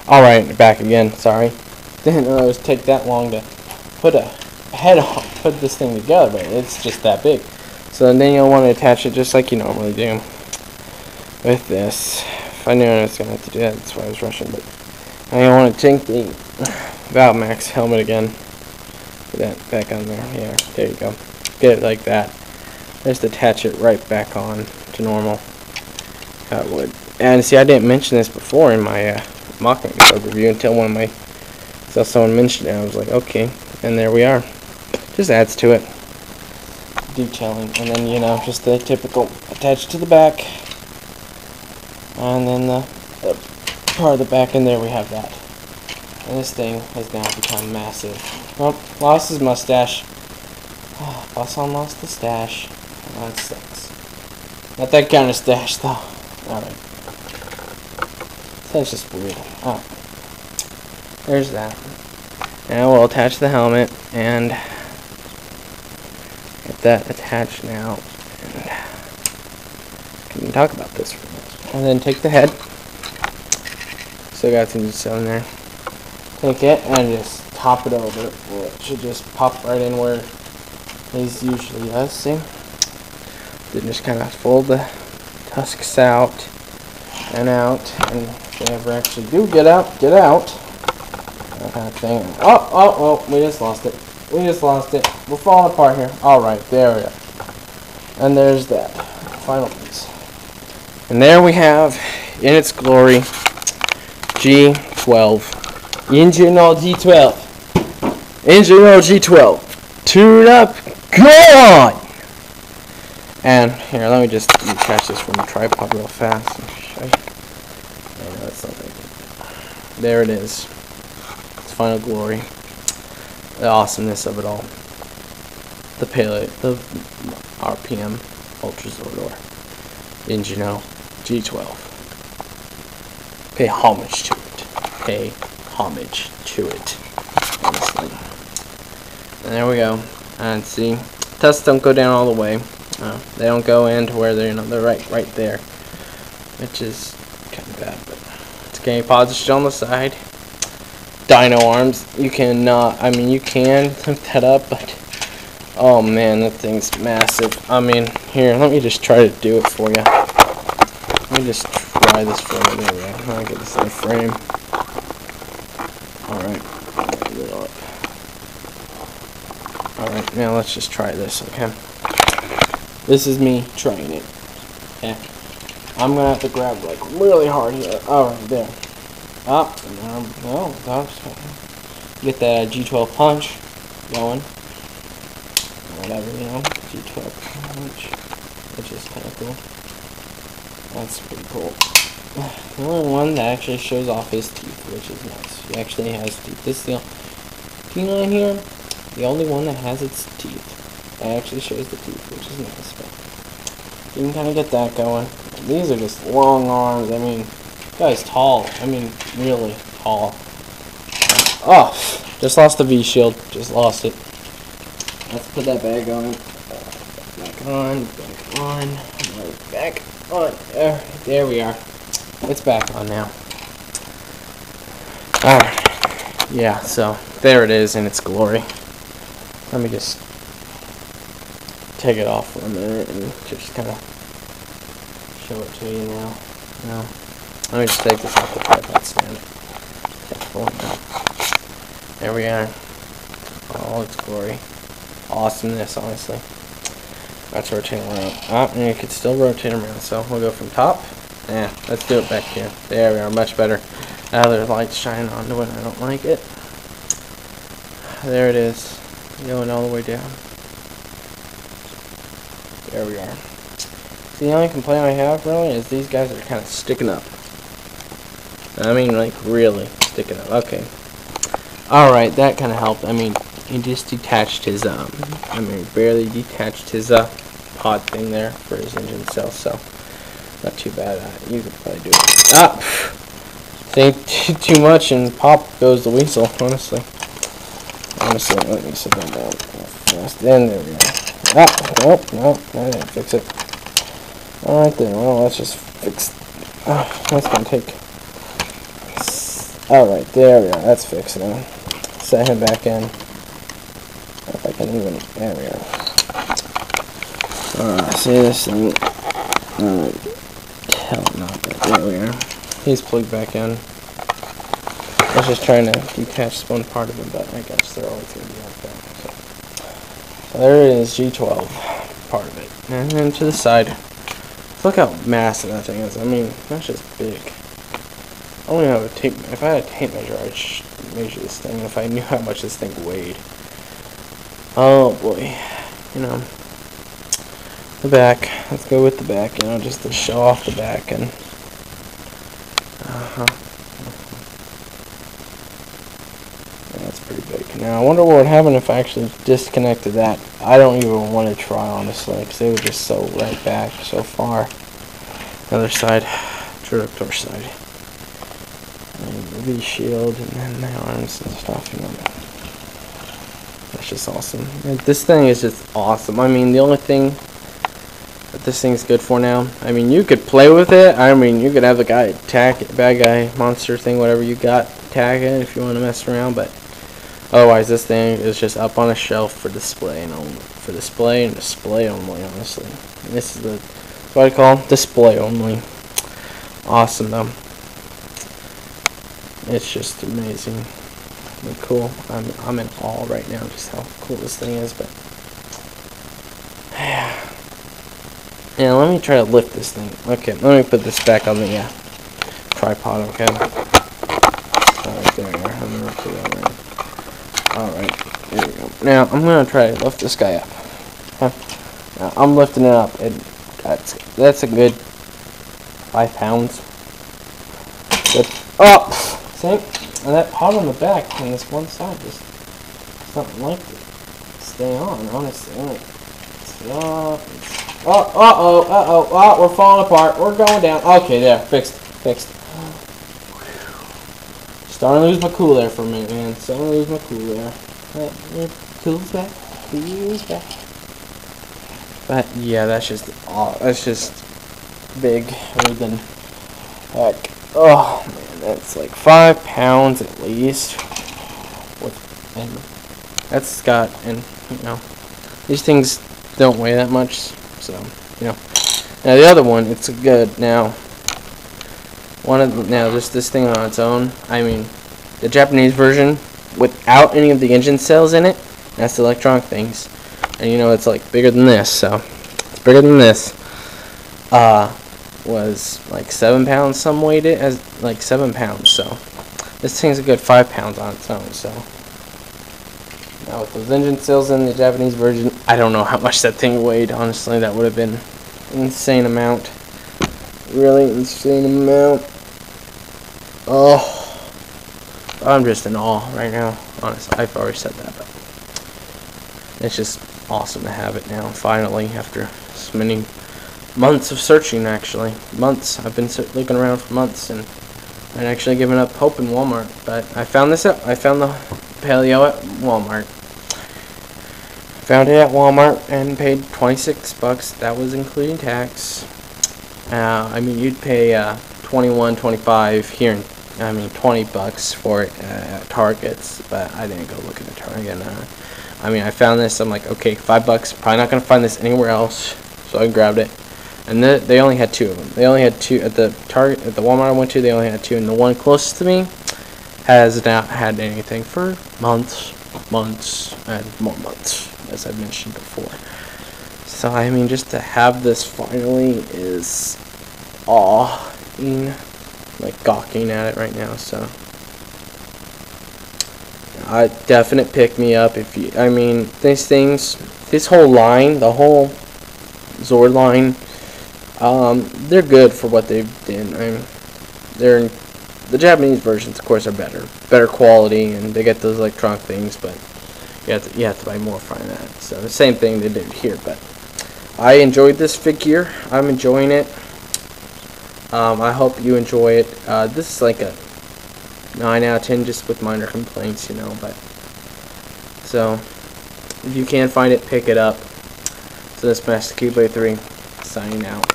Alright, back again, sorry. Didn't know it would take that long to put a head on, put this thing together, but it's just that big. So then you'll want to attach it just like you normally do with this. If I knew I was going to have to do that, that's why I was rushing. But now you want to take the Paleomax helmet again. Put that back on there. Yeah, there you go. Get it like that. Just attach it right back on to normal. How it would. And see, I didn't mention this before in my mock Megazord review until someone mentioned it. I was like, okay, and there we are. Just adds to it. Detailing, and then just the typical attached to the back, and then the part of the back, and there we have that. And this thing has now become massive. Oh, lost his mustache. Oh, Bosson lost the stash. Oh, that sucks. Not that kind of stash, though. Alright. That's just weird. Oh. There's that. Now we'll attach the helmet and get that attached now. And we can talk about this for a minute. And then take the head. Still got some detail in there. Take it and just top it over. It should just pop right in where it usually does. See? Then just kind of fold the tusks out and out, and if they ever actually do get out, that kind of thing. Oh, we just lost it. We're falling apart here. Alright, there we go. And there's that final piece. And there we have, in its glory, G12. Engineer G12. Engineer G12. Tune up. Go on! And here, let me just detach this from the tripod real fast. I know that's not very good. There it is. Its final glory. The awesomeness of it all. The RPM Ultrazord Ingeno G12. Pay homage to it. Pay homage to it. Honestly. And there we go. And see, tests don't go down all the way. They don't go into where they're they're right there, which is kind of bad. But it's getting positioned on the side. Dino arms. You cannot. I mean, you can lift that up, but oh man, that thing's massive. I mean, here, let me just try to do it for you. Let me just try this for you. There we go. I'll get this in the frame. All right. Alright, now let's just try this, okay? This is me trying it. Okay. I'm gonna have to grab like really hard here. Alright, there. Up. No, get that G12 punch going. Whatever, G12 punch. Which is kind of cool. That's pretty cool. The only one that actually shows off his teeth, which is nice. He actually has teeth. This is the T9 here. The only one that has its teeth. That actually shows the teeth, which is nice. But you can kind of get that going. These are just long arms. I mean, this guy's tall. I mean, really tall. Oh, just lost the V shield. Just lost it. Let's put that bag on. Back on. Back on. Back on. There we are. It's back on now. Alright. Yeah, so there it is in its glory. Let me just take it off for a minute and just kind of show it to you now. Let me just take this off the tripod stand. There we are. All its glory. Awesomeness, honestly. Let's rotate around. And you could still rotate around, so we'll go from top. Yeah, let's do it back here. There we are, much better. Now there's lights shining onto it. I don't like it. There it is. Going all the way down. There we are. See, the only complaint I have really is these guys are kind of sticking up. I mean, like really sticking up. Okay. Alright, that kind of helped. I mean, he just detached his, barely detached his, pod thing there for his engine cell, so not too bad. You could probably do it. Think too much and pop goes the weasel, honestly. Let me sit that down fast. And there we go. Nope, I didn't fix it. Alright then, well, let's just fix. That's gonna take Alright, there we go. That's fixed now. Set him back in. If I can even. There we go. Alright, see this thing. Hell no. There we go. He's plugged back in. I was just trying to detach one part of him, but I guess they're always going to be like that. So there it is, G12 part of it. And then to the side. Look how massive that thing is. I mean, that's just big. I don't even have a tape. If I had a tape measure, I'd measure this thing if I knew how much this thing weighed. Oh boy. You know. The back. Let's go with the back, you know, just to show off the back. And yeah, that's pretty big. Now I wonder what would happen if I actually disconnected that. I don't even want to try, honestly, because they would just sew right back so far. The other side, director side, and the V-shield, and then the arms and stuff, you know. That's just awesome. And this thing is just awesome. I mean, the only thing that this thing's good for now, I mean, you could play with it. I mean, you could have the guy attack it, bad guy, monster thing, whatever you got, tag it if you want to mess around, but otherwise, this thing is just up on a shelf for display and only. For display and display only, honestly. And this is what I call display only. Awesome, though. It's just amazing. And cool. I'm in awe right now, just how cool this thing is. But yeah, let me try to lift this thing. Okay, let me put this back on the tripod. Okay. Alright, there we are. I'm gonna put that right. Alright, there we go. Now, I'm going to try to lift this guy up. Now, I'm lifting it up, and that's a good 5 pounds. Good. Oh! See? And that part on the back on this one side just doesn't like to stay on, honestly. Stop. Oh, we're falling apart. We're going down. Okay, there. Fixed. Starting to lose my cool there for a minute, man. Starting to lose my cool there. Cool's back. But yeah, that's just big. Other than heck. Oh man, that's like 5 pounds at least. And that's got, and you know, these things don't weigh that much, so you know. Now the other one, it's good now. Just this thing on its own. I mean, the Japanese version without any of the engine cells in it. That's the electronic things, and you know it's like bigger than this. So it's bigger than this. Was like 7 pounds. Some weighed it as like 7 pounds. So this thing's a good 5 pounds on its own. So now with those engine cells in the Japanese version, I don't know how much that thing weighed. Honestly, that would have been an insane amount. Really insane amount. Oh, I'm just in awe right now. Honestly, I've already said that, but it's just awesome to have it now. Finally, after so many months of searching, actually months. I've been looking around for months and actually given up hope in Walmart. But I found this out. I found the Paleo at Walmart. Found it at Walmart and paid $26. That was including tax. I mean, you'd pay $21, $25 here, and I mean $20 for it at Target's, but I didn't go look at the Target. I mean, I found this. I'm like, okay, $5. Probably not gonna find this anywhere else, so I grabbed it. And they only had 2 of them. They only had 2 at the Target, at the Walmart I went to. They only had 2, and the one closest to me has not had anything for months, and more months, as I mentioned before. So I mean, just to have this finally is awing, like gawking at it right now. So a definite pick me up if you. I mean, these things, this whole line, the whole Zord line, they're good for what they've done. I mean, the Japanese versions, of course, are better quality, and they get those electronic things, but you have to buy more for that. So the same thing they did here, but I enjoyed this figure. I'm enjoying it. I hope you enjoy it. This is like a 9 out of 10, just with minor complaints, you know. But so if you can find it, pick it up. So this is Master Cube 3 signing out.